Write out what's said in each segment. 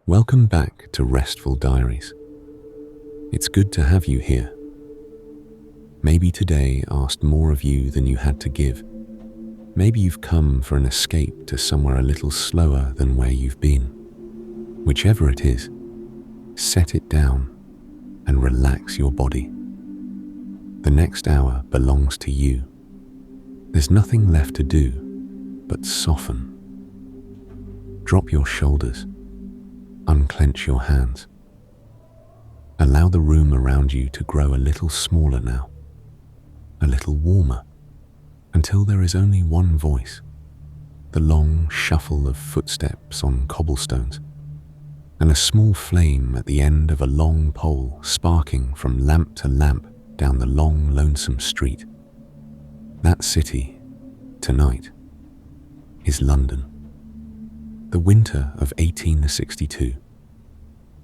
Welcome back to Restful Diaries. It's good to have you here. Maybe today asked more of you than you had to give. Maybe you've come for an escape to somewhere a little slower than where you've been. Whichever it is, set it down and relax your body. The next hour belongs to you. There's nothing left to do but soften. Drop your shoulders. Unclench your hands. Allow the room around you to grow a little smaller now, a little warmer, until there is only one voice, the long shuffle of footsteps on cobblestones, and a small flame at the end of a long pole sparking from lamp to lamp down the long, lonesome street. That city, tonight, is London. The winter of 1862,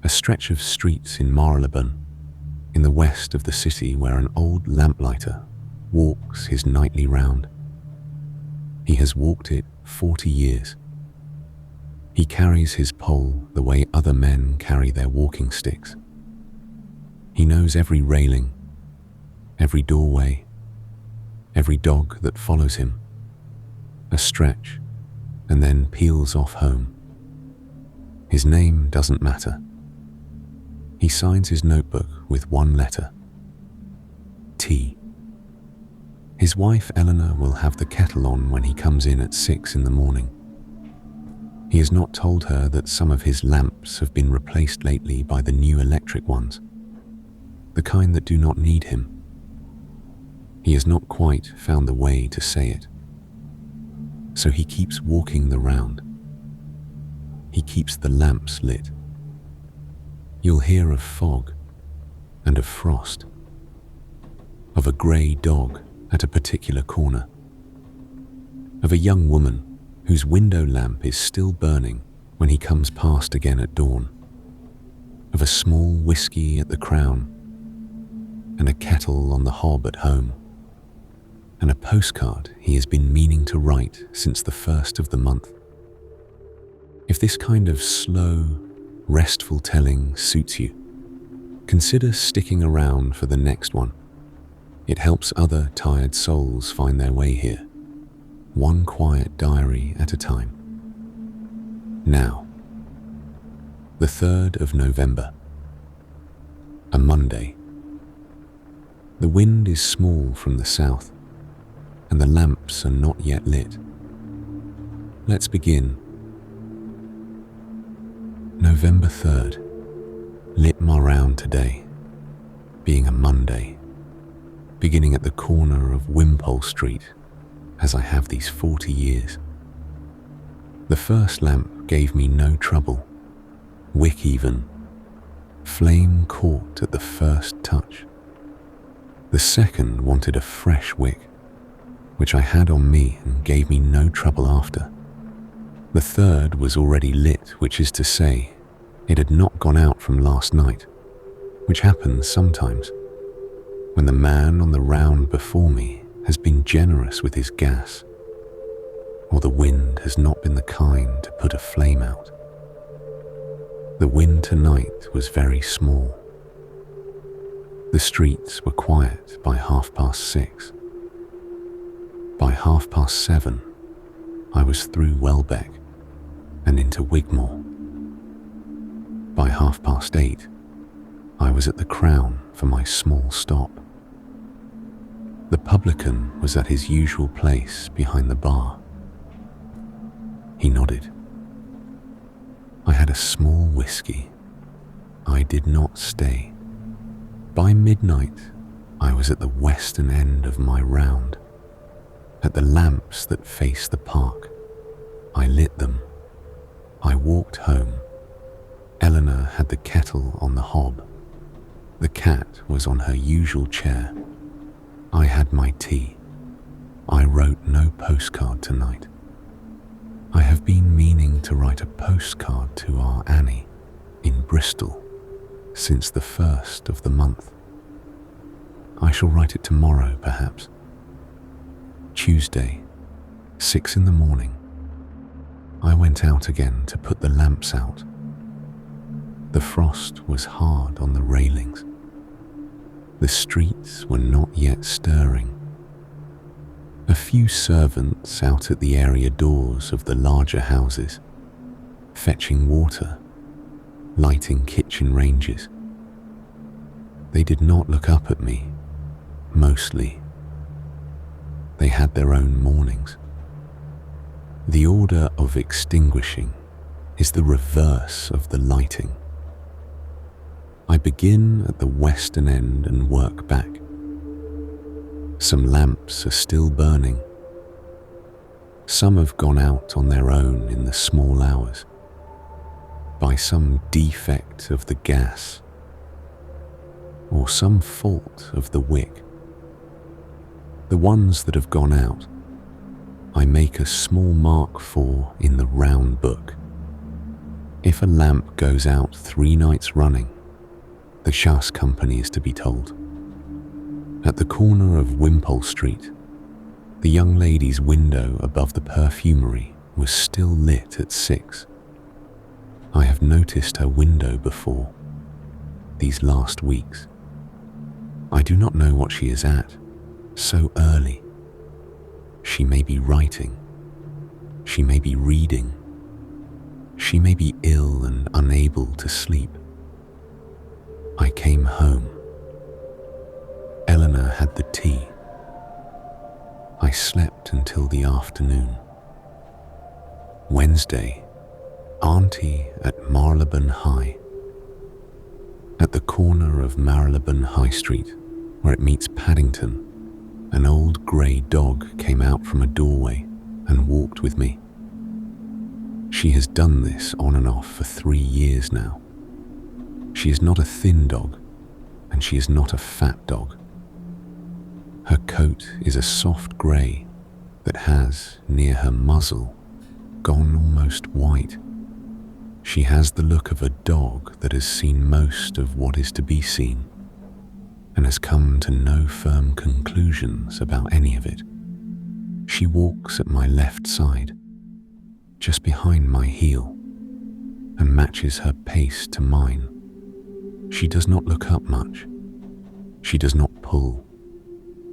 a stretch of streets in Marylebone, in the west of the city where an old lamplighter walks his nightly round. He has walked it 40 years. He carries his pole the way other men carry their walking sticks. He knows every railing, every doorway, every dog that follows him. A stretch, and then peels off home. His name doesn't matter. He signs his notebook with one letter, T. His wife Eleanor will have the kettle on when he comes in at 6 in the morning. He has not told her that some of his lamps have been replaced lately by the new electric ones, the kind that do not need him. He has not quite found the way to say it. So he keeps walking the round. He keeps the lamps lit. You'll hear of fog and of frost, of a grey dog at a particular corner, of a young woman whose window lamp is still burning when he comes past again at dawn, of a small whiskey at the Crown, and a kettle on the hob at home, and a postcard he has been meaning to write since the first of the month. If this kind of slow, restful telling suits you, consider sticking around for the next one. It helps other tired souls find their way here, one quiet diary at a time. Now, the 3rd of November, a Monday. The wind is small from the south, and the lamps are not yet lit. Let's begin. November 3rd, lit my round today, being a Monday, beginning at the corner of Wimpole Street, as I have these 40 years. The first lamp gave me no trouble, wick even, flame caught at the first touch. The second wanted a fresh wick, which I had on me and gave me no trouble after. The third was already lit, which is to say, it had not gone out from last night, which happens sometimes, when the man on the round before me has been generous with his gas, or the wind has not been the kind to put a flame out. The wind tonight was very small. The streets were quiet by 6:30. By 7:30, I was through Welbeck and into Wigmore. By 8:30, I was at the Crown for my small stop. The publican was at his usual place behind the bar. He nodded. I had a small whiskey. I did not stay. By midnight, I was at the western end of my round, at the lamps that face the park. I lit them. I walked home. Eleanor had the kettle on the hob. The cat was on her usual chair. I had my tea. I wrote no postcard tonight. I have been meaning to write a postcard to our Annie in Bristol since the 1st of the month. I shall write it tomorrow, perhaps. Tuesday, 6 in the morning. I went out again to put the lamps out. The frost was hard on the railings. The streets were not yet stirring. A few servants out at the area doors of the larger houses, fetching water, lighting kitchen ranges. They did not look up at me, mostly. They had their own mornings. The order of extinguishing is the reverse of the lighting. I begin at the western end and work back. Some lamps are still burning. Some have gone out on their own in the small hours, by some defect of the gas, or some fault of the wick. The ones that have gone out, I make a small mark for in the round book. If a lamp goes out 3 nights running, the chasse company is to be told. At the corner of Wimpole Street, the young lady's window above the perfumery was still lit at 6. I have noticed her window before, these last weeks. I do not know what she is at, so early. She may be writing. She may be reading. She may be ill and unable to sleep. I came home. Eleanor had the tea. I slept until the afternoon. Wednesday, Auntie at Marylebone High. At the corner of Marylebone High Street, where it meets Paddington, an old grey dog came out from a doorway and walked with me. She has done this on and off for 3 years now. She is not a thin dog, and she is not a fat dog. Her coat is a soft grey that has, near her muzzle, gone almost white. She has the look of a dog that has seen most of what is to be seen, and has come to no firm conclusions about any of it. She walks at my left side, just behind my heel, and matches her pace to mine. She does not look up much. She does not pull.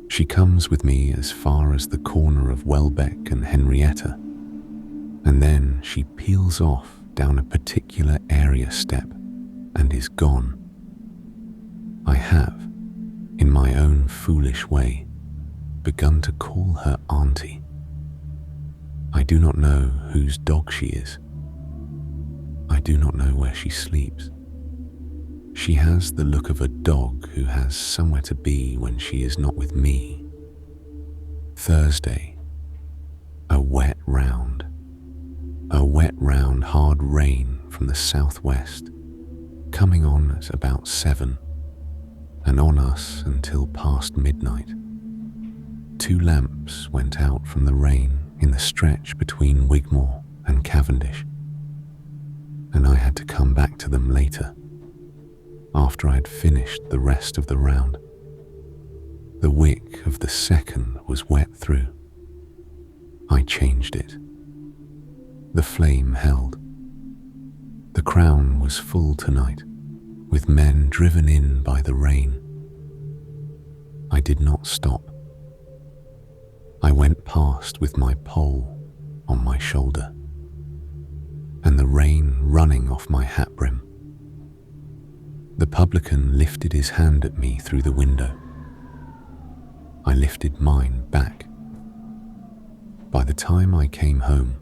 She comes with me as far as the corner of Welbeck and Henrietta, and then she peels off down a particular area step and is gone. I have, in my own foolish way, begun to call her Auntie. I do not know whose dog she is. I do not know where she sleeps. She has the look of a dog who has somewhere to be when she is not with me. Thursday, a wet round hard rain from the southwest, coming on at about 7 and on us until past midnight. 2 lamps went out from the rain in the stretch between Wigmore and Cavendish, and I had to come back to them later, after I had finished the rest of the round. The wick of the second was wet through. I changed it. The flame held. The Crown was full tonight, with men driven in by the rain. I did not stop. I went past with my pole on my shoulder, and the rain running off my hat brim. The publican lifted his hand at me through the window. I lifted mine back. By the time I came home,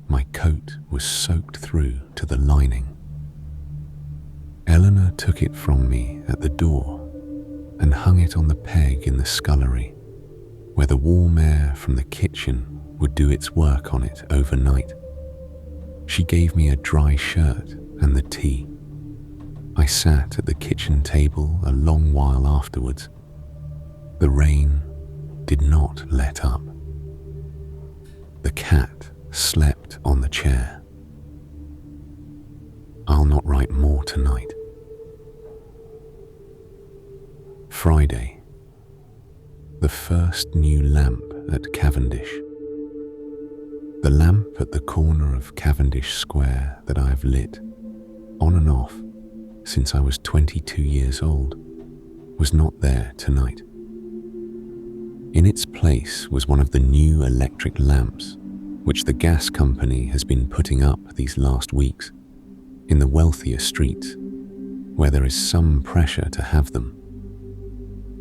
my coat was soaked through to the lining. Eleanor took it from me at the door and hung it on the peg in the scullery, where the warm air from the kitchen would do its work on it overnight. She gave me a dry shirt and the tea. I sat at the kitchen table a long while afterwards. The rain did not let up. The cat slept on the chair. I'll not write more tonight. Friday, the first new lamp at Cavendish. The lamp at the corner of Cavendish Square that I have lit, on and off, since I was 22 years old, was not there tonight. In its place was one of the new electric lamps which the gas company has been putting up these last weeks in the wealthier streets where there is some pressure to have them.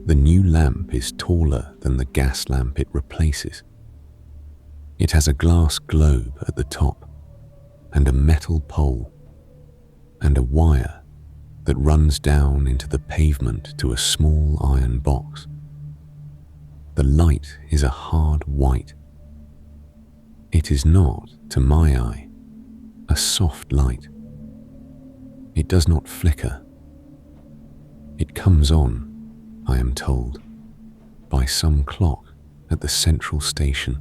The new lamp is taller than the gas lamp it replaces. It has a glass globe at the top and a metal pole and a wire that runs down into the pavement to a small iron box. The light is a hard white. It is not, to my eye, a soft light. It does not flicker. It comes on, I am told, by some clock at the central station,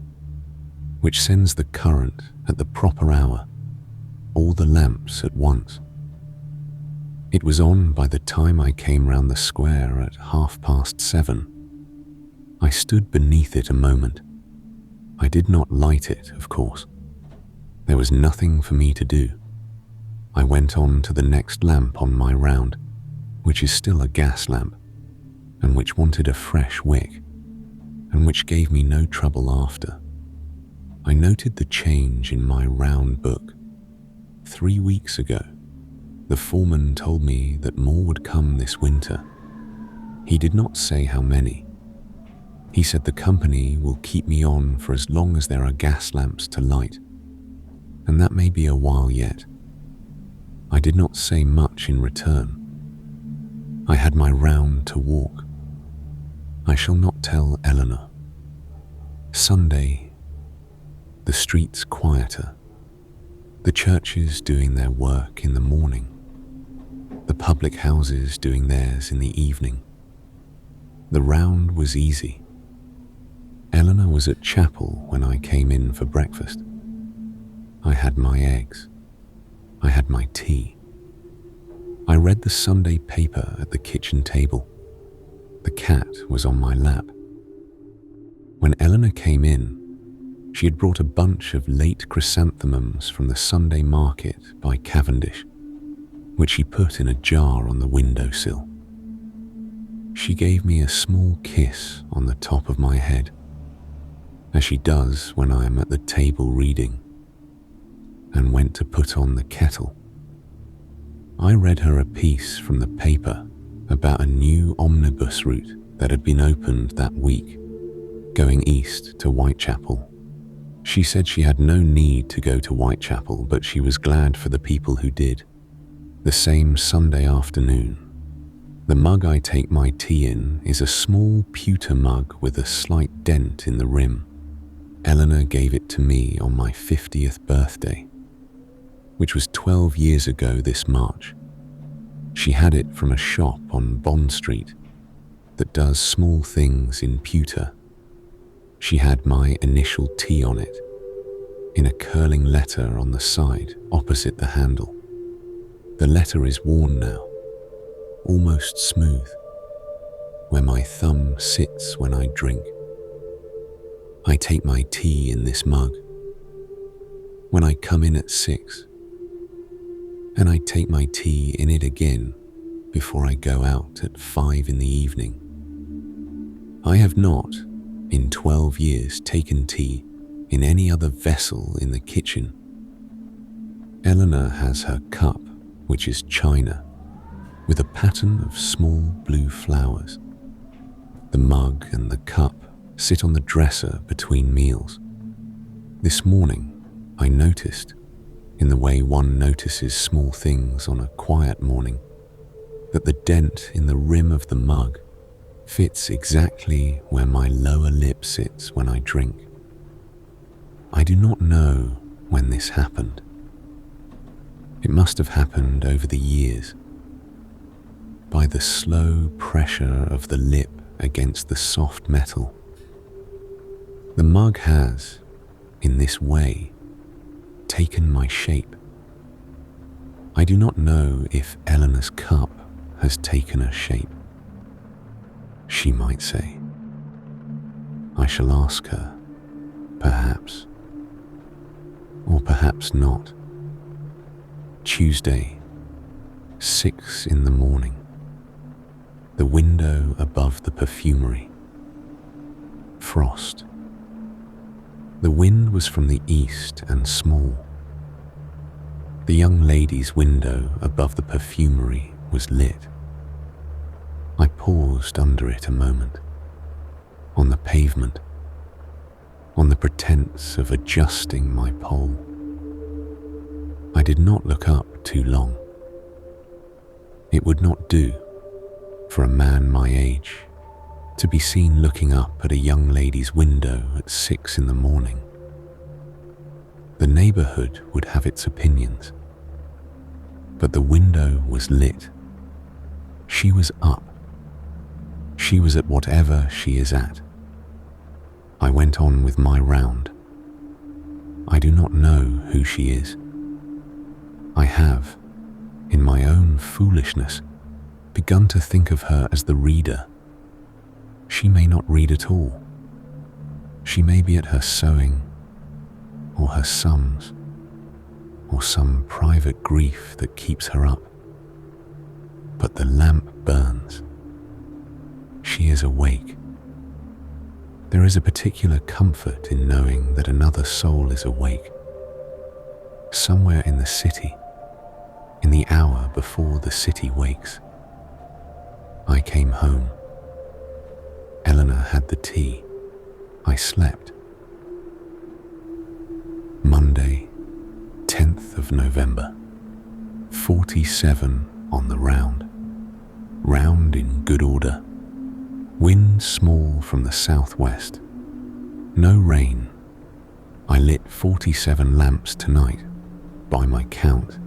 which sends the current at the proper hour, all the lamps at once. It was on by the time I came round the square at 7:30. I stood beneath it a moment. I did not light it, of course. There was nothing for me to do. I went on to the next lamp on my round, which is still a gas lamp, and which wanted a fresh wick, and which gave me no trouble after. I noted the change in my round book. 3 weeks ago, the foreman told me that more would come this winter. He did not say how many. He said the company will keep me on for as long as there are gas lamps to light, and that may be a while yet. I did not say much in return. I had my round to walk. I shall not tell Eleanor. Sunday, the streets quieter, the churches doing their work in the morning, the public houses doing theirs in the evening. The round was easy. Eleanor was at chapel when I came in for breakfast. I had my eggs. I had my tea. I read the Sunday paper at the kitchen table. The cat was on my lap. When Eleanor came in, she had brought a bunch of late chrysanthemums from the Sunday market by Cavendish, which she put in a jar on the windowsill. She gave me a small kiss on the top of my head, as she does when I am at the table reading, and went to put on the kettle. I read her a piece from the paper about a new omnibus route that had been opened that week, going east to Whitechapel. She said she had no need to go to Whitechapel, but she was glad for the people who did. The same Sunday afternoon, the mug I take my tea in is a small pewter mug with a slight dent in the rim. Eleanor gave it to me on my 50th birthday, which was 12 years ago this March. She had it from a shop on Bond Street that does small things in pewter. She had my initial T on it, in a curling letter on the side opposite the handle. The letter is worn now, almost smooth, where my thumb sits when I drink. I take my tea in this mug when I come in at 6, and I take my tea in it again before I go out at 5 in the evening. I have not, in 12 years, taken tea in any other vessel in the kitchen. Eleanor has her cup, which is china, with a pattern of small blue flowers. The mug and the cup sit on the dresser between meals. This morning, I noticed, in the way one notices small things on a quiet morning, that the dent in the rim of the mug fits exactly where my lower lip sits when I drink. I do not know when this happened. It must have happened over the years, by the slow pressure of the lip against the soft metal. The mug has, in this way, taken my shape. I do not know if Eleanor's cup has taken a shape. She might say. I shall ask her, perhaps, or perhaps not. Tuesday, 6 in the morning. The window above the perfumery. Frost. The wind was from the east and small. The young lady's window above the perfumery was lit. I paused under it a moment, on the pavement, on the pretense of adjusting my pole. I did not look up too long. It would not do for a man my age to be seen looking up at a young lady's window at 6 in the morning. The neighborhood would have its opinions, but the window was lit. She was up. She was at whatever she is at. I went on with my round. I do not know who she is. I have, in my own foolishness, begun to think of her as the reader. She may not read at all. She may be at her sewing, or her sums, or some private grief that keeps her up. But the lamp burns. She is awake. There is a particular comfort in knowing that another soul is awake. Somewhere in the city, in the hour before the city wakes. I came home. Eleanor had the tea. I slept. Monday, 10th of November. 47 on the round. Round in good order. Wind small from the southwest. No rain. I lit 47 lamps tonight, by my count,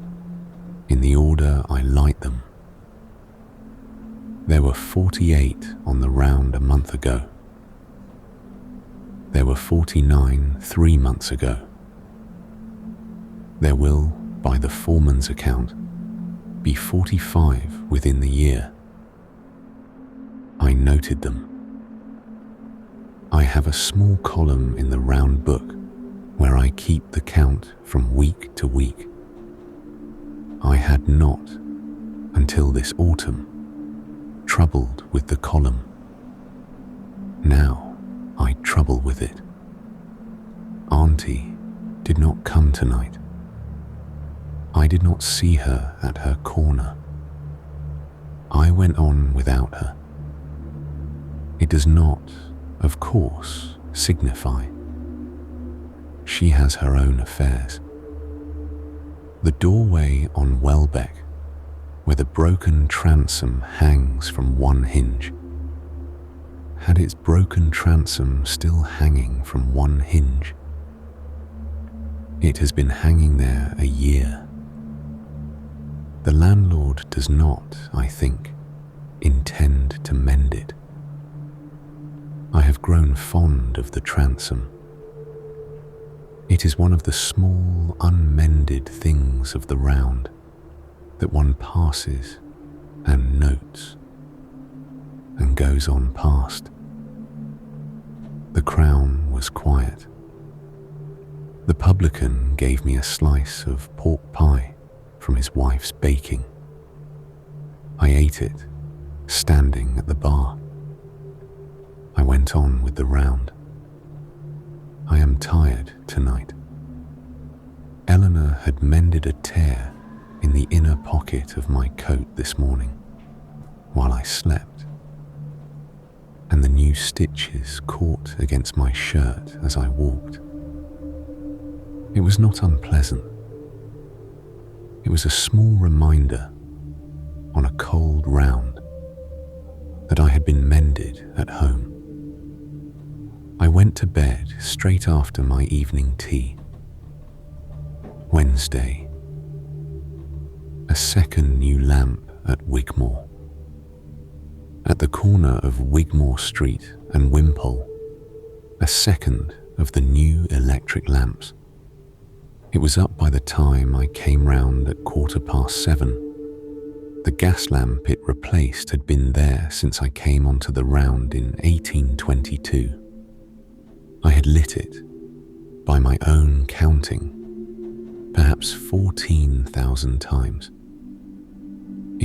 in the order I light them. There were 48 on the round a month ago. There were 49 3 months ago. There will, by the foreman's account, be 45 within the year. I noted them. I have a small column in the round book where I keep the count from week to week. I had not, until this autumn, troubled with the column. Now I trouble with it. Auntie did not come tonight. I did not see her at her corner. I went on without her. It does not, of course, signify. She has her own affairs. The doorway on Welbeck, where the broken transom hangs from one hinge, had its broken transom still hanging from one hinge. It has been hanging there a year. The landlord does not, I think, intend to mend it. I have grown fond of the transom. It is one of the small, unmended things of the round that one passes and notes and goes on past. The Crown was quiet. The publican gave me a slice of pork pie from his wife's baking. I ate it, standing at the bar. I went on with the round. I am tired tonight. Eleanor had mended a tear in the inner pocket of my coat this morning while I slept, and the new stitches caught against my shirt as I walked. It was not unpleasant. It was a small reminder on a cold round that I had been mended at home. I went to bed straight after my evening tea. Wednesday. A second new lamp at Wigmore. At the corner of Wigmore Street and Wimpole, a second of the new electric lamps. It was up by the time I came round at 7:15. The gas lamp it replaced had been there since I came onto the round in 1822. I had lit it, by my own counting, perhaps 14,000 times.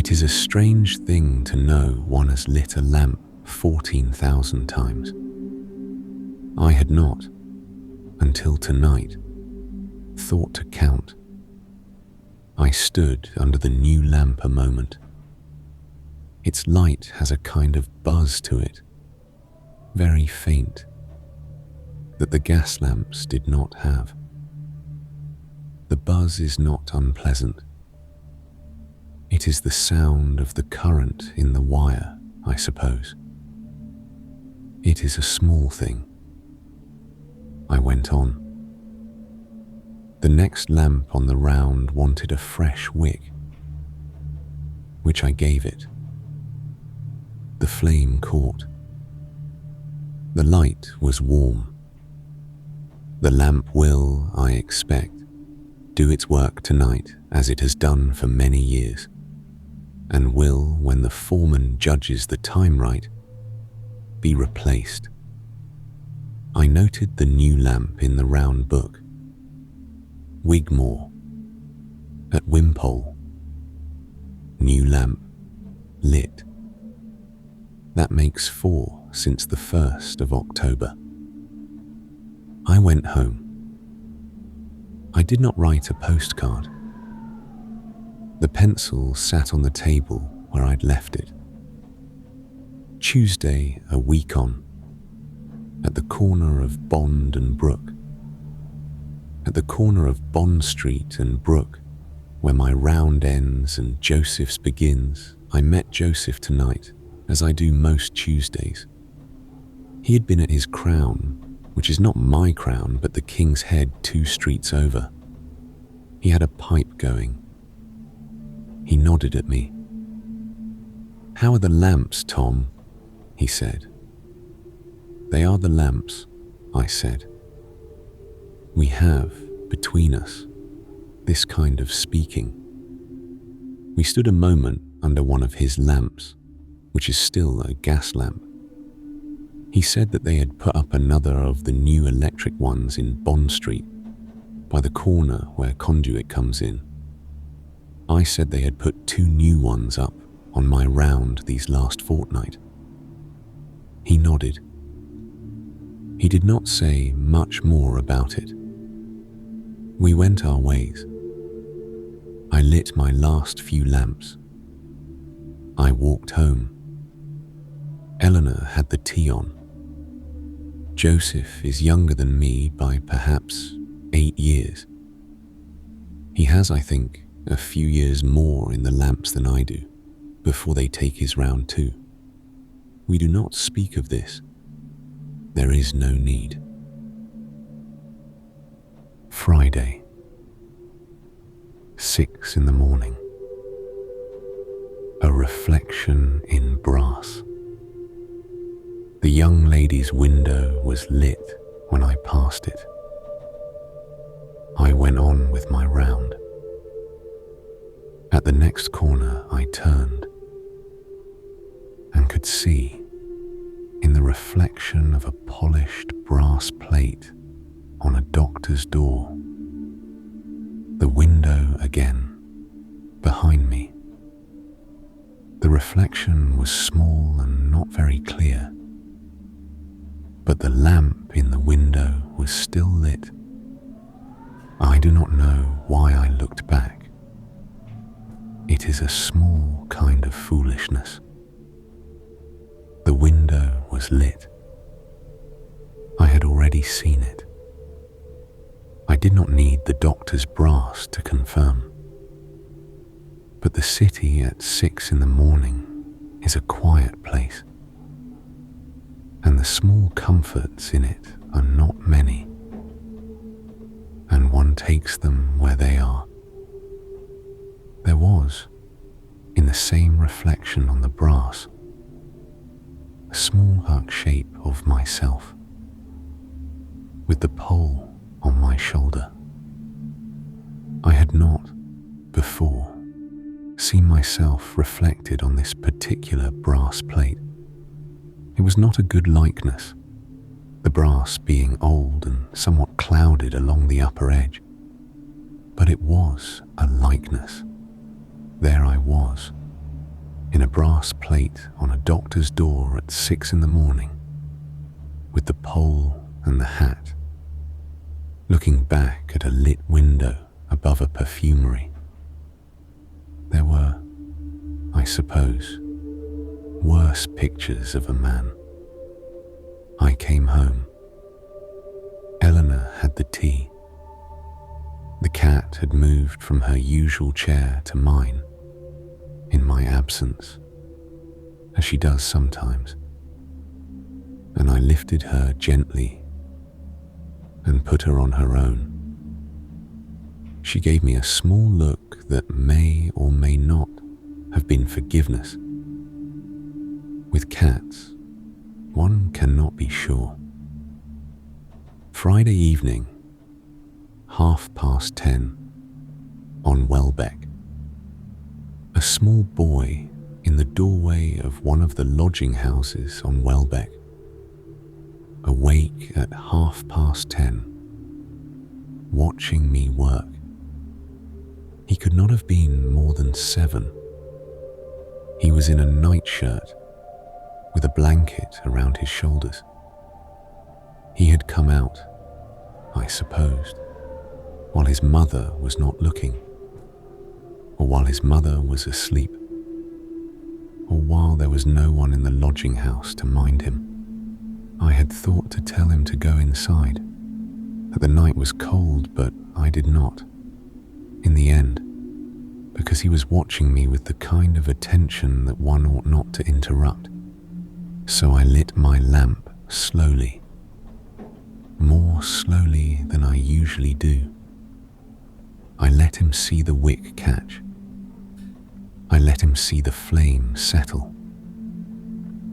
It is a strange thing to know one has lit a lamp 14,000 times. I had not, until tonight, thought to count. I stood under the new lamp a moment. Its light has a kind of buzz to it, very faint, that the gas lamps did not have. The buzz is not unpleasant. It is the sound of the current in the wire, I suppose. It is a small thing. I went on. The next lamp on the round wanted a fresh wick, which I gave it. The flame caught. The light was warm. The lamp will, I expect, do its work tonight as it has done for many years, and will, when the foreman judges the time right, be replaced. I noted the new lamp in the round book. Wigmore, at Wimpole. New lamp, lit. That makes 4 since the 1st of October. I went home. I did not write a postcard. The pencil sat on the table where I'd left it. Tuesday, a week on, at the corner of Bond and Brook. At the corner of Bond Street and Brook, where my round ends and Joseph's begins, I met Joseph tonight, as I do most Tuesdays. He had been at his Crown, which is not my Crown, but the King's Head 2 streets over. He had a pipe going. He nodded at me. "How are the lamps, Tom?" he said. "They are the lamps," I said. We have, between us, this kind of speaking. We stood a moment under one of his lamps, which is still a gas lamp. He said that they had put up another of the new electric ones in Bond Street, by the corner where Conduit comes in. I said they had put 2 new ones up on my round these last fortnight. He nodded. He did not say much more about it. We went our ways. I lit my last few lamps. I walked home. Eleanor had the tea on. Joseph is younger than me by perhaps 8 years. He has, I think, a few years more in the lamps than I do, before they take his round too. We do not speak of this. There is no need. Friday, 6 in the morning. A reflection in brass. The young lady's window was lit when I passed it. I went on with my round. At the next corner I turned and could see, in the reflection of a polished brass plate on a doctor's door, the window again, behind me. The reflection was small and not very clear, but the lamp in the window was still lit. I do not know why I looked back. It is a small kind of foolishness. The window was lit. I had already seen it. I did not need the doctor's brass to confirm. But the city at 6 in the morning is a quiet place, and the small comforts in it are not many, and one takes them where they are. There was, in the same reflection on the brass, a small arc shape of myself, with the pole on my shoulder. I had not, before, seen myself reflected on this particular brass plate. It was not a good likeness, the brass being old and somewhat clouded along the upper edge, but it was a likeness. There I was, in a brass plate on a doctor's door at 6 in the morning, with the pole and the hat, looking back at a lit window above a perfumery. There were, I suppose, worse pictures of a man. I came home. Eleanor had the tea. The cat had moved from her usual chair to mine, in my absence, as she does sometimes, and I lifted her gently and put her on her own. She gave me a small look that may or may not have been forgiveness. With cats, one cannot be sure. Friday evening, 10:30, on Welbeck. A small boy in the doorway of one of the lodging houses on Welbeck, awake at 10:30, watching me work. He could not have been more than 7. He was in a nightshirt with a blanket around his shoulders. He had come out, I supposed, while his mother was not looking, or while his mother was asleep, or while there was no one in the lodging house to mind him. I had thought to tell him to go inside, that the night was cold, but I did not, in the end, because he was watching me with the kind of attention that one ought not to interrupt. So I lit my lamp slowly, more slowly than I usually do. I let him see the wick catch. I let him see the flame settle.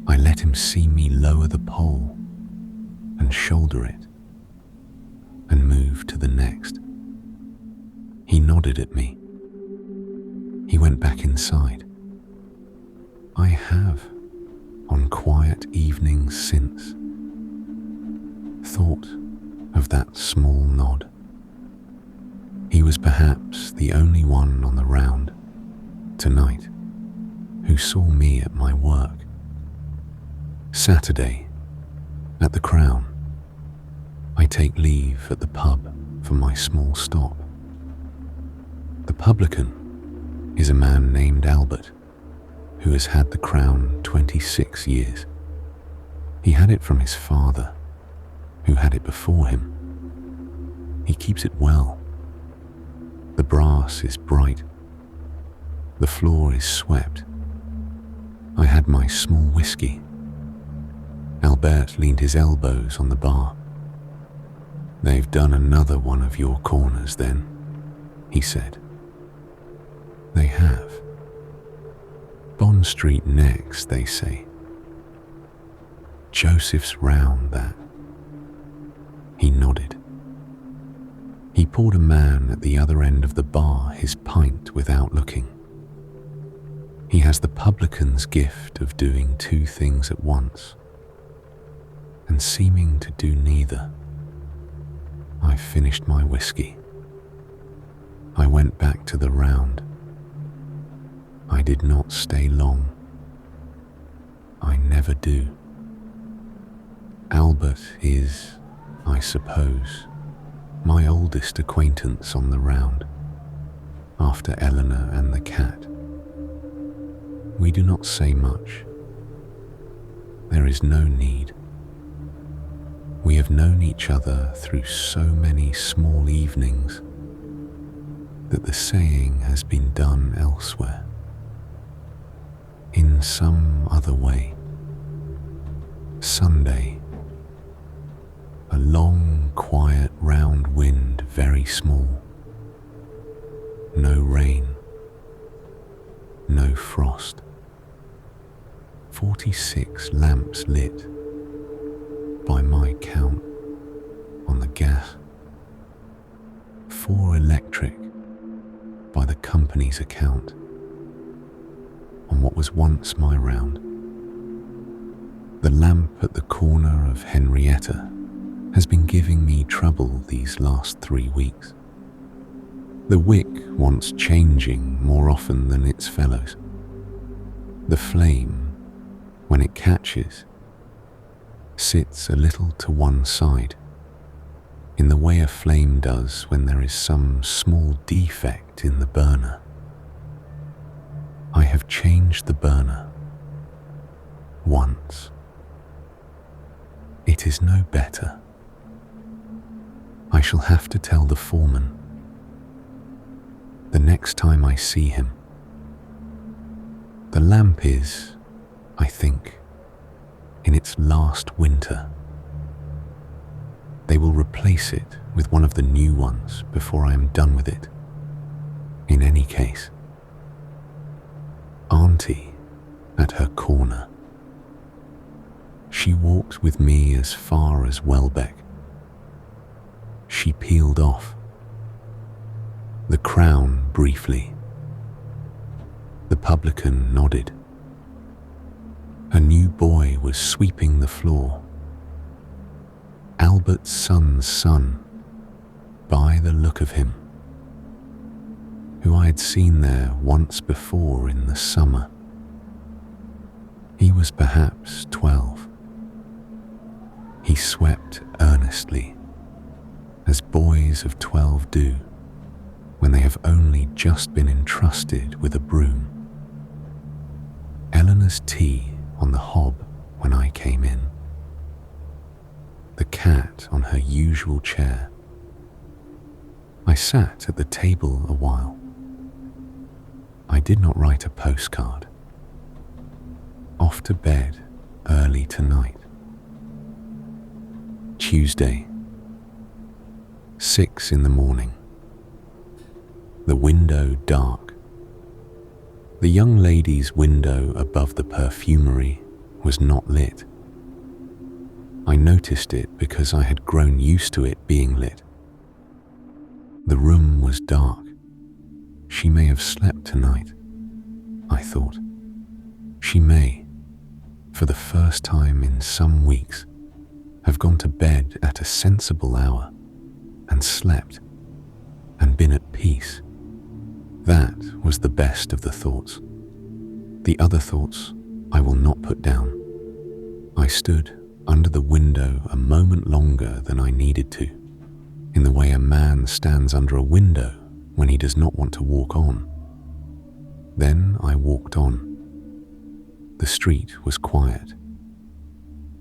I let him see me lower the pole and shoulder it and move to the next. He nodded at me. He went back inside. I have, on quiet evenings since, thought of that small nod. He was perhaps the only one on the round tonight who saw me at my work. Saturday, at the Crown, I take leave at the pub for my small stop. The publican is a man named Albert, who has had the Crown 26 years. He had it from his father, who had it before him. He keeps it well. The brass is bright. The floor is swept. I had my small whiskey. Albert leaned his elbows on the bar. "They've done another one of your corners then," he said. "They have. Bond Street next, they say. Joseph's round that." He nodded. He poured a man at the other end of the bar his pint without looking. He has the publican's gift of doing two things at once, and seeming to do neither. I finished my whiskey. I went back to the round. I did not stay long. I never do. Albert is, I suppose, my oldest acquaintance on the round, after Eleanor and the cat. We do not say much. There is no need. We have known each other through so many small evenings that the saying has been done elsewhere, in some other way. Sunday, a long, quiet, round wind, very small. No rain, no frost. 46 lamps lit, by my count, on the gas. 4 electric, by the company's account, on what was once my round. The lamp at the corner of Henrietta has been giving me trouble these last 3 weeks. The wick wants changing more often than its fellows. The flame, when it catches, sits a little to one side, in the way a flame does when there is some small defect in the burner. I have changed the burner once. It is no better. I shall have to tell the foreman the next time I see him. The lamp is, I think, in its last winter. They will replace it with one of the new ones before I am done with it. In any case, Auntie at her corner. She walked with me as far as Welbeck. She peeled off the crown briefly. The publican nodded. A new boy was sweeping the floor. Albert's son's son, by the look of him, who I had seen there once before in the summer. He was perhaps 12. He swept earnestly, as boys of 12 do when they have only just been entrusted with a broom. Eleanor's tea on the hob when I came in. The cat on her usual chair. I sat at the table a while. I did not write a postcard. Off to bed early tonight. Tuesday, 6 in the morning. The window dark. The young lady's window above the perfumery was not lit. I noticed it because I had grown used to it being lit. The room was dark. She may have slept tonight, I thought. She may, for the first time in some weeks, have gone to bed at a sensible hour and slept and been at peace. That was the best of the thoughts. The other thoughts I will not put down. I stood under the window a moment longer than I needed to, in the way a man stands under a window when he does not want to walk on. Then I walked on. The street was quiet.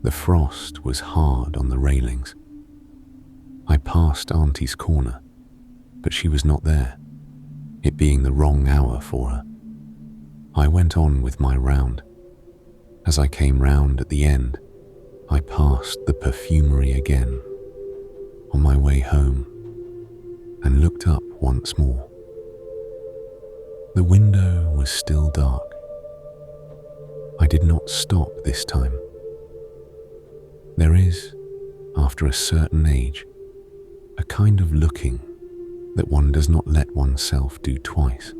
The frost was hard on the railings. I passed Auntie's corner, but she was not there, it being the wrong hour for her. I went on with my round. As I came round at the end, I passed the perfumery again on my way home and looked up once more. The window was still dark. I did not stop this time. There is, after a certain age, a kind of looking that one does not let oneself do twice.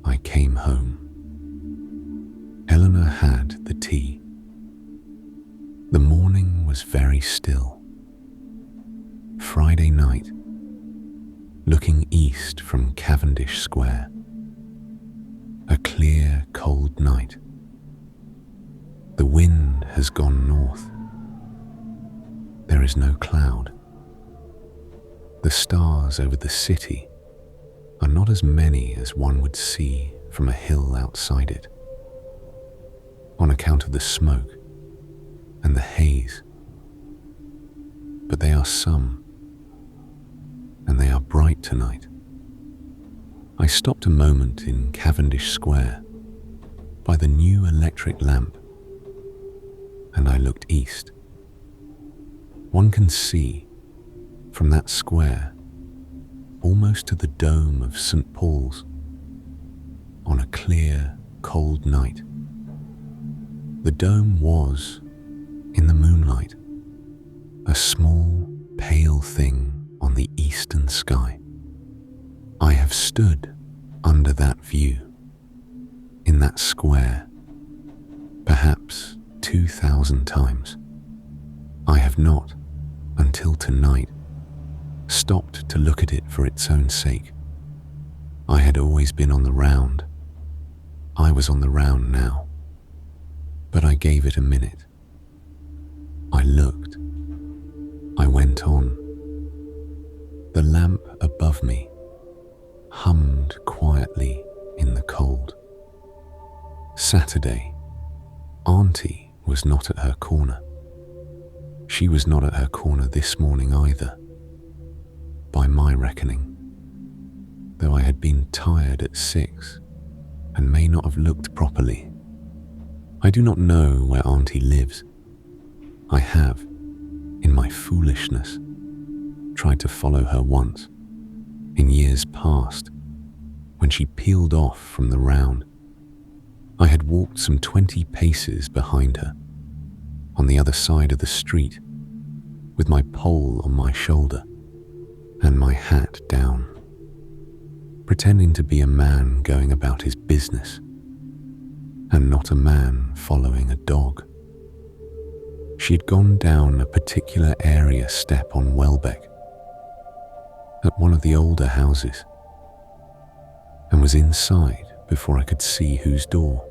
I came home. Eleanor had the tea. The morning was very still. Friday night, looking east from Cavendish Square. A clear, cold night. The wind has gone north. There is no cloud. The stars over the city are not as many as one would see from a hill outside it, on account of the smoke and the haze. But they are some, and they are bright tonight. I stopped a moment in Cavendish Square by the new electric lamp, and I looked east. One can see from that square almost to the dome of St. Paul's on a clear, cold night. The dome was, in the moonlight, a small, pale thing on the eastern sky. I have stood under that view, in that square, perhaps 2,000 times. I have not, until tonight, stopped to look at it for its own sake. I had always been on the round, I was on the round now, but I gave it a minute. I looked. I went on. The lamp above me hummed quietly in the cold. Saturday, Auntie was not at her corner. She was not at her corner this morning either, by my reckoning, though I had been tired at 6 and may not have looked properly. I do not know where Auntie lives. I have, in my foolishness, tried to follow her once, in years past, when she peeled off from the round. I had walked some 20 paces behind her, on the other side of the street, with my pole on my shoulder and my hat down, pretending to be a man going about his business, and not a man following a dog. She had gone down a particular area step on Welbeck, at one of the older houses, and was inside before I could see whose door.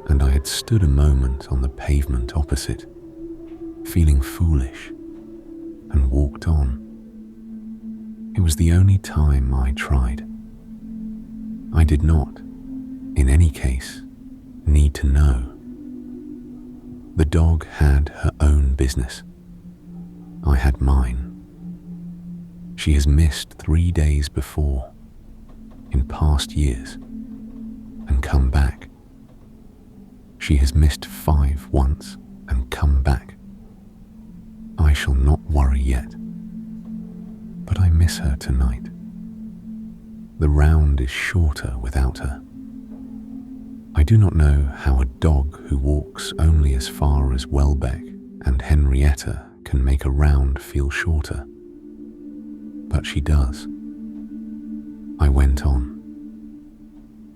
And I had stood a moment on the pavement opposite, feeling foolish, and walked on. It was the only time I tried. I did not, in any case, need to know. The dog had her own business. I had mine. She has missed 3 days before, in past years, and come back. She has missed 5 once and come back. I shall not worry yet, but I miss her tonight. The round is shorter without her. I do not know how a dog who walks only as far as Welbeck and Henrietta can make a round feel shorter, but she does. I went on.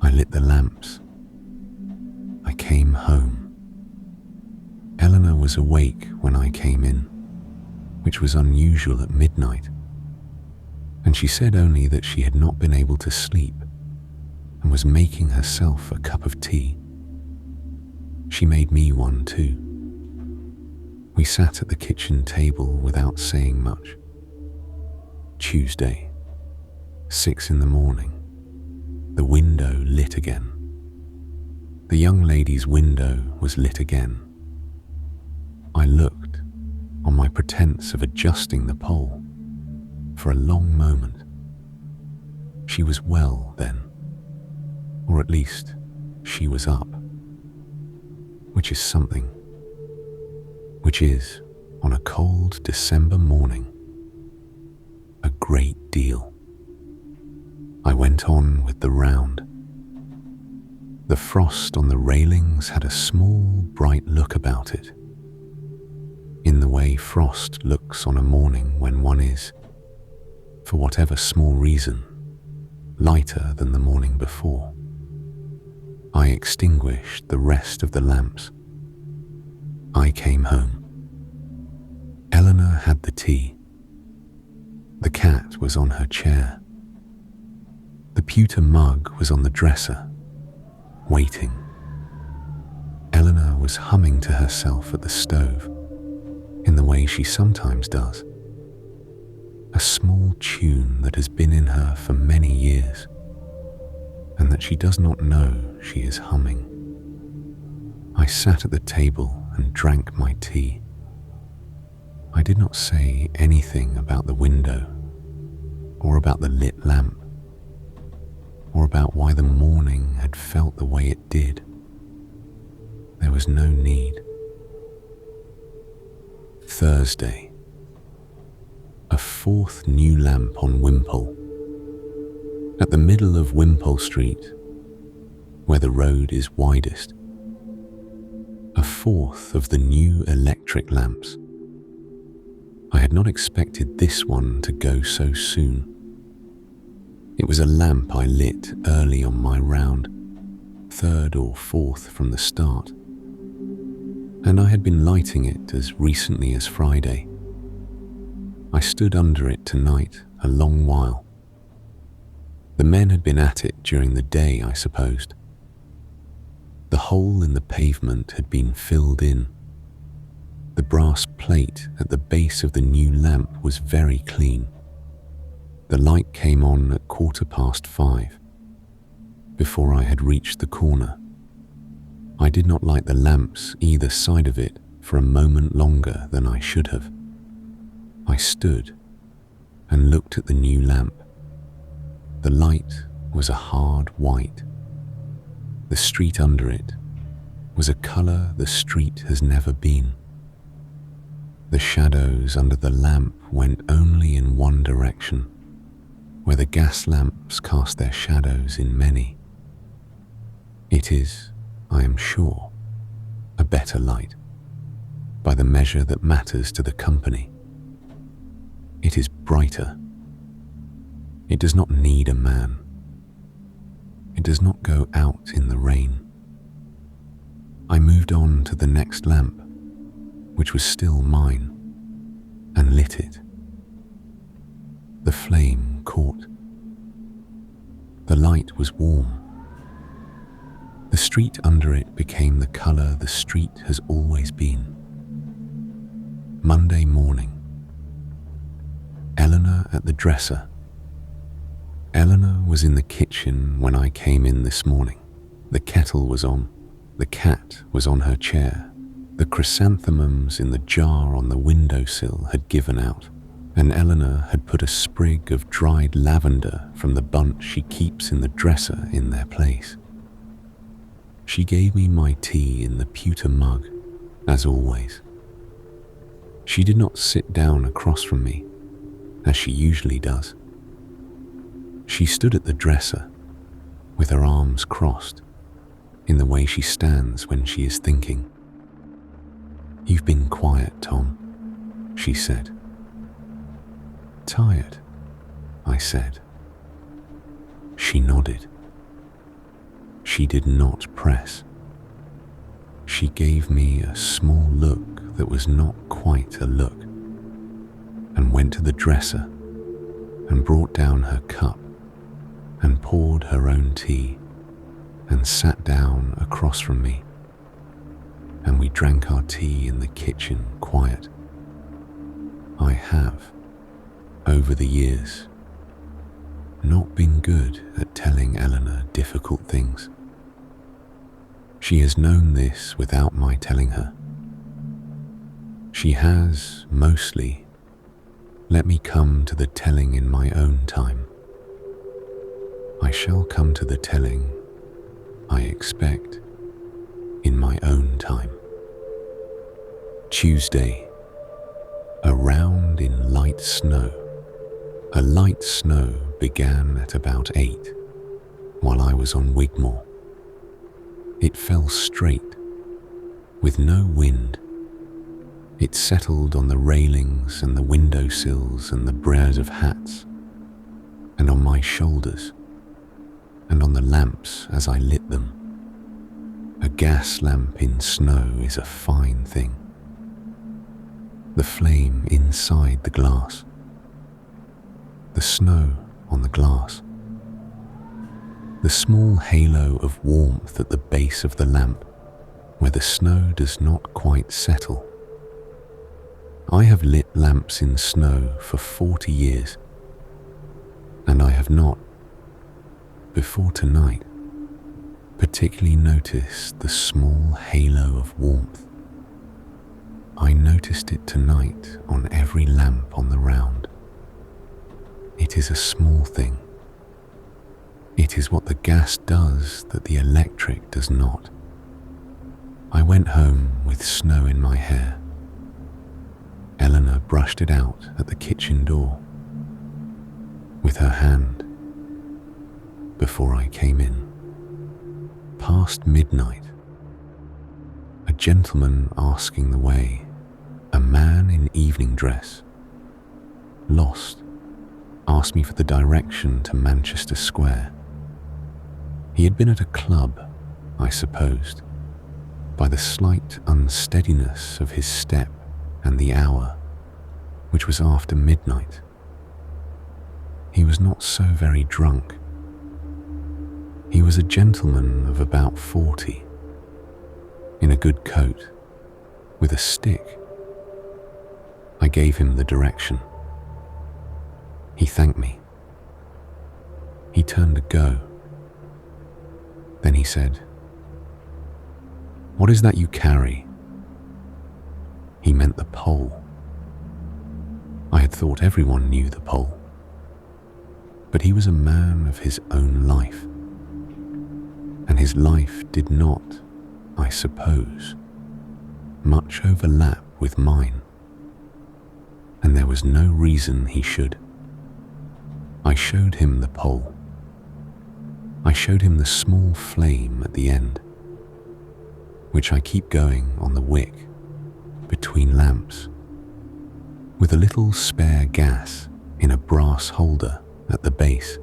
I lit the lamps. I came home. Eleanor was awake when I came in, which was unusual at midnight, and she said only that she had not been able to sleep and was making herself a cup of tea. She made me one too. We sat at the kitchen table without saying much. Tuesday, 6 in the morning, the window lit again. The young lady's window was lit again. I looked, on my pretense of adjusting the pole, for a long moment. She was well then, or at least she was up, which is something, which is, on a cold December morning, a great deal. I went on with the round. The frost on the railings had a small, bright look about it, in the way frost looks on a morning when one is, for whatever small reason, lighter than the morning before. I extinguished the rest of the lamps. I came home. Eleanor had the tea. The cat was on her chair. The pewter mug was on the dresser, waiting. Eleanor was humming to herself at the stove, in the way she sometimes does. A small tune that has been in her for many years, and that she does not know she is humming. I sat at the table and drank my tea. I did not say anything about the window, or about the lit lamp, or about why the morning had felt the way it did. There was no need. Thursday. A 4th new lamp on Wimpole. At the middle of Wimpole Street, where the road is widest. A 4th of the new electric lamps. I had not expected this one to go so soon. It was a lamp I lit early on my round, 3rd or 4th from the start, and I had been lighting it as recently as Friday. I stood under it tonight a long while. The men had been at it during the day, I supposed, The hole in the pavement had been filled in. The brass plate at the base of the new lamp was very clean. The light came on at 5:15, before I had reached the corner. I did not light the lamps either side of it for a moment longer than I should have. I stood and looked at the new lamp. The light was a hard white. The street under it was a colour the street has never been. The shadows under the lamp went only in one direction, where the gas lamps cast their shadows in many. It is, I am sure, a better light, by the measure that matters to the company. It is brighter. It does not need a man. It does not go out in the rain. I moved on to the next lamp, which was still mine, and lit it. The flame caught. The light was warm. The street under it became the colour the street has always been. Monday morning. Eleanor at the dresser. Eleanor was in the kitchen when I came in this morning. The kettle was on. The cat was on her chair. The chrysanthemums in the jar on the windowsill had given out, and Eleanor had put a sprig of dried lavender from the bunch she keeps in the dresser in their place. She gave me my tea in the pewter mug, as always. She did not sit down across from me, as she usually does. She stood at the dresser, with her arms crossed, in the way she stands when she is thinking. "You've been quiet, Tom," she said. "Tired," I said. She nodded. She did not press. She gave me a small look that was not quite a look, and went to the dresser and brought down her cup and poured her own tea and sat down across from me, and we drank our tea in the kitchen quiet. I have, over the years, not been good at telling Eleanor difficult things. She has known this without my telling her. She has, mostly, let me come to the telling in my own time. I shall come to the telling, I expect, in my own time. Tuesday. Around in light snow. A light snow began at about 8, while I was on Wigmore. It fell straight, with no wind. It settled on the railings and the windowsills and the briars of hats, and on my shoulders, and on the lamps as I lit them. A gas lamp in snow is a fine thing. The flame inside the glass. The snow on the glass. The small halo of warmth at the base of the lamp, where the snow does not quite settle. I have lit lamps in snow for 40 years, and I have not, before tonight, particularly noticed the small halo of warmth. I noticed it tonight on every lamp on the round. It is a small thing. It is what the gas does that the electric does not. I went home with snow in my hair. Eleanor brushed it out at the kitchen door with her hand before I came in. Past midnight, a gentleman asking the way, a man in evening dress, lost, asked me for the direction to Manchester Square. He had been at a club, I supposed, by the slight unsteadiness of his step and the hour, which was after midnight. He was not so very drunk. He was a gentleman of about 40, in a good coat, with a stick. I gave him the direction. He thanked me. He turned to go. Then he said, "What is that you carry?" He meant the pole. I had thought everyone knew the pole. But he was a man of his own life. And his life did not, I suppose, much overlap with mine. And there was no reason he should. I showed him the pole. I showed him the small flame at the end, which I keep going on the wick between lamps, with a little spare gas in a brass holder at the base.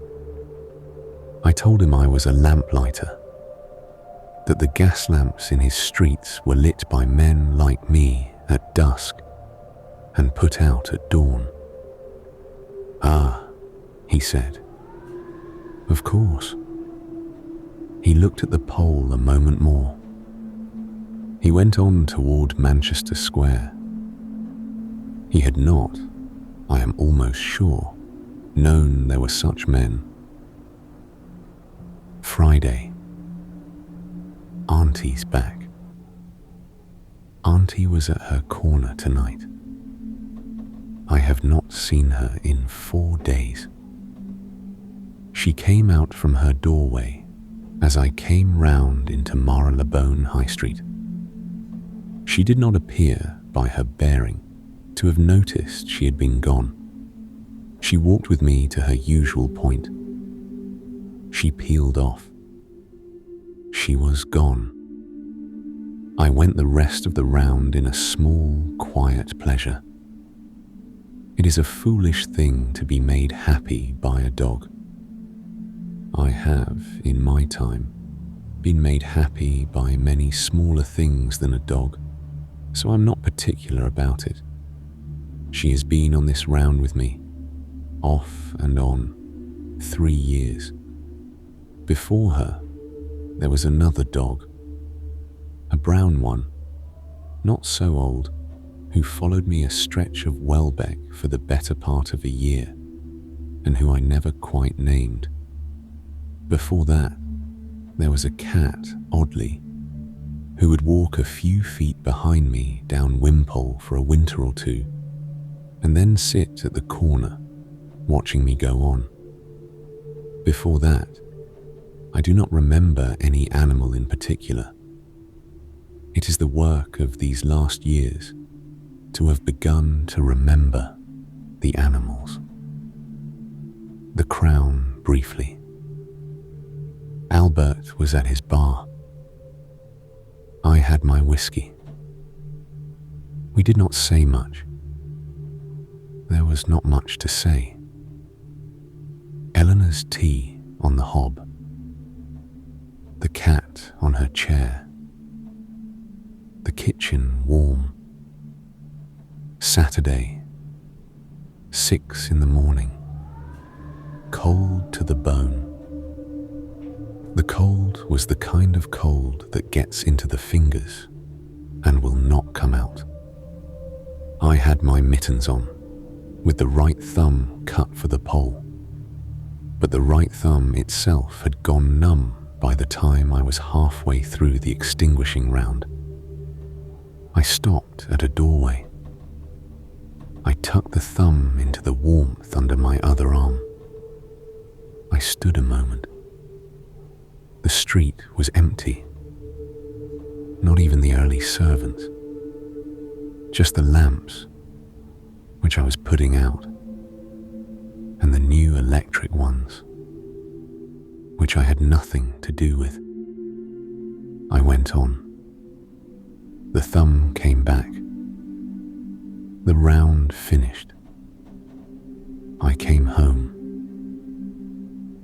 I told him I was a lamplighter, that the gas lamps in his streets were lit by men like me at dusk and put out at dawn. "Ah," he said. "Of course." He looked at the pole a moment more. He went on toward Manchester Square. He had not, I am almost sure, known there were such men. Friday. Auntie's back. Auntie was at her corner tonight. I have not seen her in 4 days. She came out from her doorway as I came round into Marylebone High Street. She did not appear, by her bearing, to have noticed she had been gone. She walked with me to her usual point. She peeled off. She was gone. I went the rest of the round in a small, quiet pleasure. It is a foolish thing to be made happy by a dog. I have, in my time, been made happy by many smaller things than a dog, so I'm not particular about it. She has been on this round with me, off and on, 3 years. Before her, there was another dog, a brown one, not so old, who followed me a stretch of Welbeck for the better part of a year, and who I never quite named. Before that, there was a cat, oddly, who would walk a few feet behind me down Wimpole for a winter or two, and then sit at the corner, watching me go on. Before that, I do not remember any animal in particular. It is the work of these last years to have begun to remember the animals. The Crown, briefly. Albert was at his bar. I had my whiskey. We did not say much. There was not much to say. Eleanor's tea on the hob. The cat on her chair. The kitchen warm. Saturday, 6 in the morning. Cold to the bone. The cold was the kind of cold that gets into the fingers and will not come out. I had my mittens on, with the right thumb cut for the pole, but the right thumb itself had gone numb by the time I was halfway through the extinguishing round. I stopped at a doorway. I tucked the thumb into the warmth under my other arm. I stood a moment. The street was empty. Not even the early servants. Just the lamps, which I was putting out, and the new electric ones, which I had nothing to do with. I went on. The thumb came back. The round finished. I came home.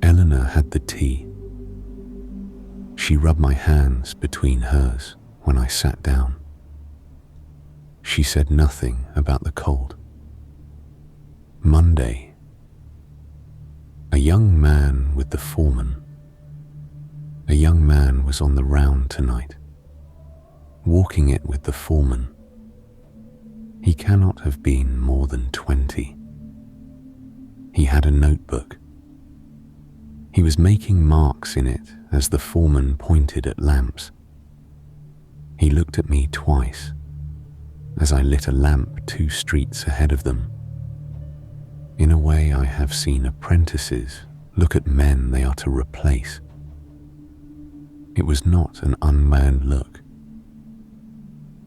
Eleanor had the tea. She rubbed my hands between hers when I sat down. She said nothing about the cold. Monday. A young man with the foreman. A young man was on the round tonight. walking it with the foreman. He cannot have been more than 20. He had a notebook. He was making marks in it as the foreman pointed at lamps. He looked at me twice as I lit a lamp 2 streets ahead of them. In a way, I have seen apprentices look at men they are to replace. It was not an unmanned look.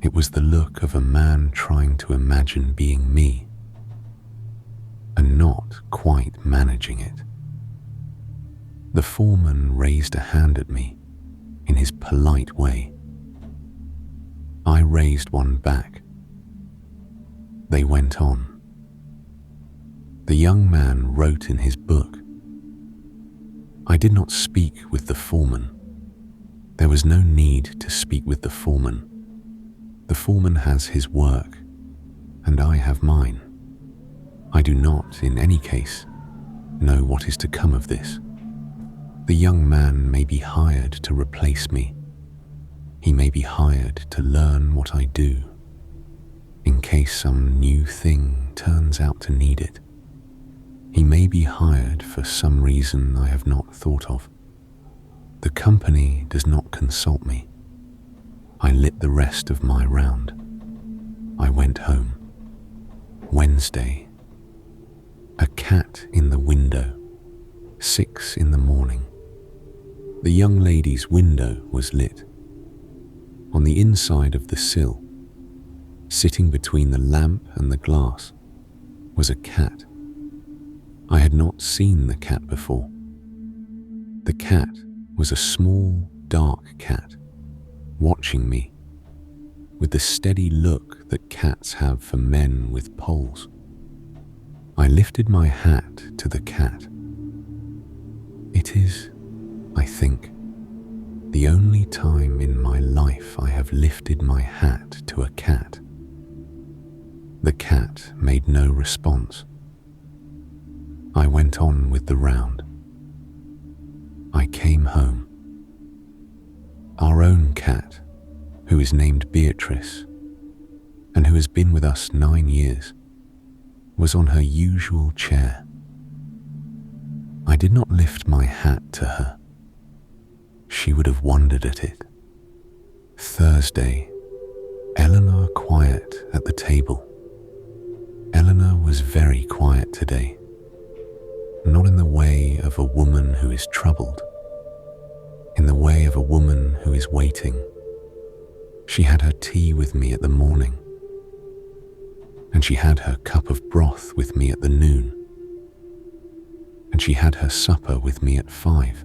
It was the look of a man trying to imagine being me and not quite managing it. The foreman raised a hand at me in his polite way. I raised one back. They went on. The young man wrote in his book. I did not speak with the foreman. There was no need to speak with the foreman. The foreman has his work, and I have mine. I do not, in any case, know what is to come of this. The young man may be hired to replace me. He may be hired to learn what I do, in case some new thing turns out to need it. He may be hired for some reason I have not thought of. The company does not consult me. I lit the rest of my round. I went home. Wednesday. A cat in the window. 6 in the morning. The young lady's window was lit. On the inside of the sill, sitting between the lamp and the glass, was a cat. I had not seen the cat before. The cat was a small, dark cat, watching me, with the steady look that cats have for men with poles. I lifted my hat to the cat. It is, I think, the only time in my life I have lifted my hat to a cat. The cat made no response. I went on with the round. I came home. Our own cat, who is named Beatrice, and who has been with us 9 years, was on her usual chair. I did not lift my hat to her. She would have wondered at it. Thursday, Eleanor quiet at the table. Eleanor was very quiet today, not in the way of a woman who is troubled, in the way of a woman who is waiting. She had her tea with me at the morning, and she had her cup of broth with me at the noon, and she had her supper with me at 5.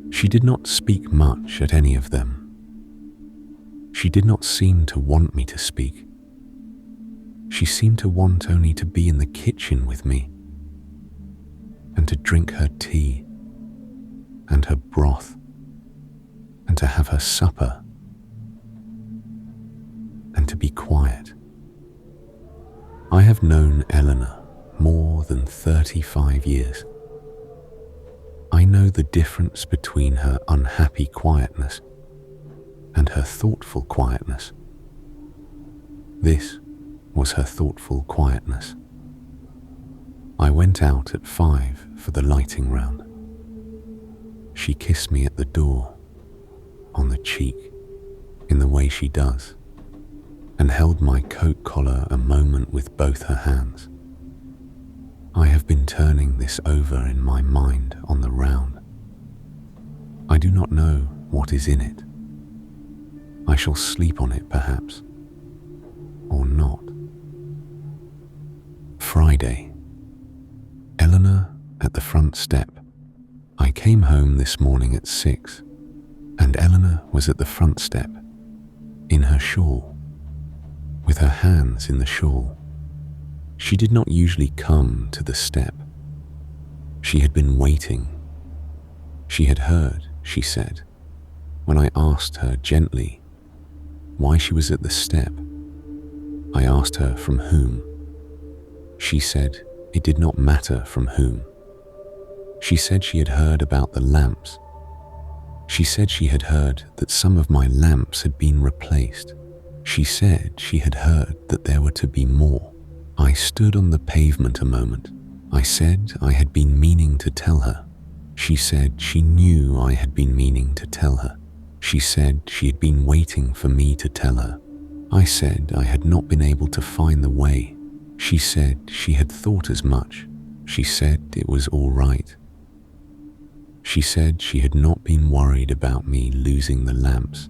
She did not speak much at any of them. She did not seem to want me to speak. She seemed to want only to be in the kitchen with me, and to drink her tea, and her broth, and to have her supper, and to be quiet. I have known Eleanor more than 35 years. I know the difference between her unhappy quietness and her thoughtful quietness. This was her thoughtful quietness. I went out at 5 for the lighting round. She kissed me at the door, on the cheek, in the way she does, and held my coat collar a moment with both her hands. I have been turning this over in my mind on the round. I do not know what is in it. I shall sleep on it perhaps, or not. Friday. Eleanor at the front step. I came home this morning at 6, and Eleanor was at the front step, in her shawl, with her hands in the shawl. She did not usually come to the step. She had been waiting. She had heard, she said, when I asked her gently why she was at the step. I asked her from whom. She said it did not matter from whom. She said she had heard about the lamps. She said she had heard that some of my lamps had been replaced. She said she had heard that there were to be more. I stood on the pavement a moment. I said I had been meaning to tell her. She said she knew I had been meaning to tell her. She said she had been waiting for me to tell her. I said I had not been able to find the way. She said she had thought as much. She said it was all right. She said she had not been worried about me losing the lamps.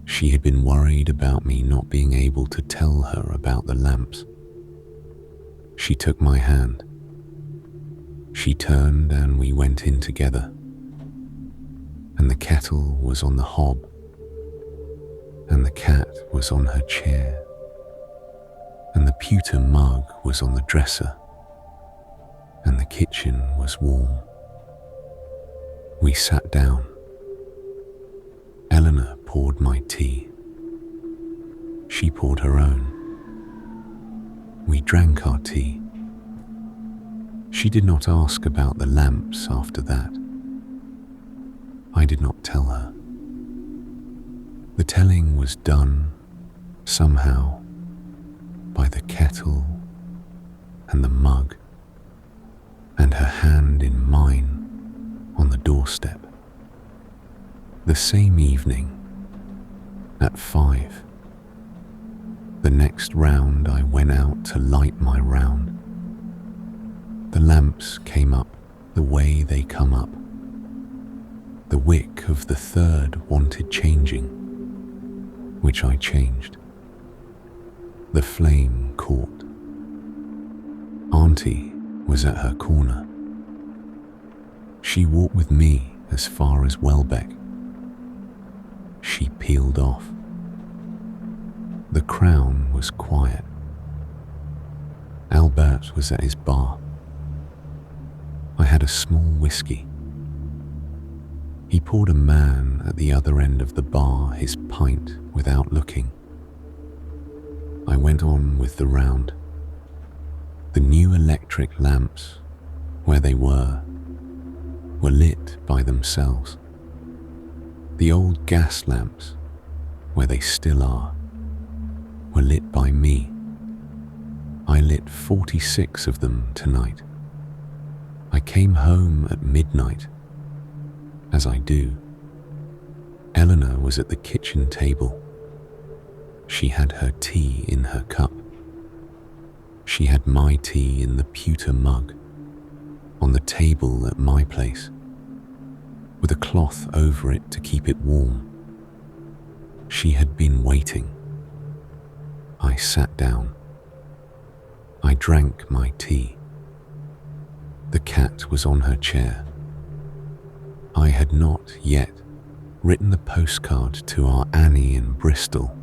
She had been worried about me not being able to tell her about the lamps. She took my hand. She turned and we went in together. And the kettle was on the hob, and the cat was on her chair, and the pewter mug was on the dresser, and the kitchen was warm. We sat down. Eleanor poured my tea. She poured her own. We drank our tea. She did not ask about the lamps after that. I did not tell her. The telling was done, somehow, by the kettle and the mug and her hand in mine on the doorstep. The same evening, at 5, the next round I went out to light my round. The lamps came up the way they come up. The wick of the third wanted changing, which I changed. The flame caught. Auntie was at her corner. She walked with me as far as Welbeck. She peeled off. The Crown was quiet. Albert was at his bar. I had a small whiskey. He poured a man at the other end of the bar his pint without looking. I went on with the round. The new electric lamps, where they were lit by themselves. The old gas lamps, where they still are, were lit by me. I lit 46 of them tonight. I came home at midnight, as I do. Eleanor was at the kitchen table. She had her tea in her cup. She had my tea in the pewter mug, on the table at my place, with a cloth over it to keep it warm. She had been waiting. I sat down. I drank my tea. The cat was on her chair. I had not yet written the postcard to our Annie in Bristol.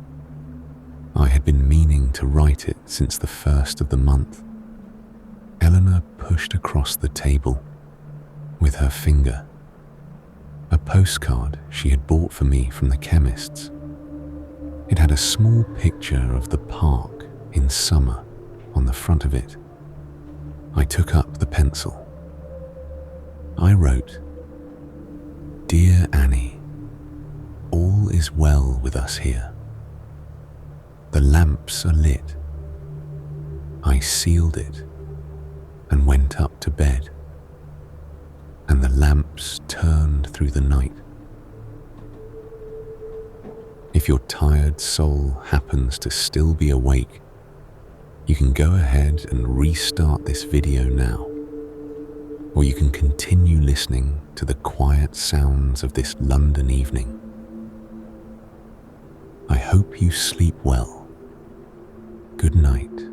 I had been meaning to write it since the first of the month. Eleanor pushed across the table with her finger a postcard she had bought for me from the chemist's. It had a small picture of the park in summer on the front of it. I took up the pencil. I wrote, "Dear Annie, all is well with us here. The lamps are lit." I sealed it and went up to bed, and the lamps turned through the night. If your tired soul happens to still be awake, you can go ahead and restart this video now, or you can continue listening to the quiet sounds of this London evening. I hope you sleep well. Good night.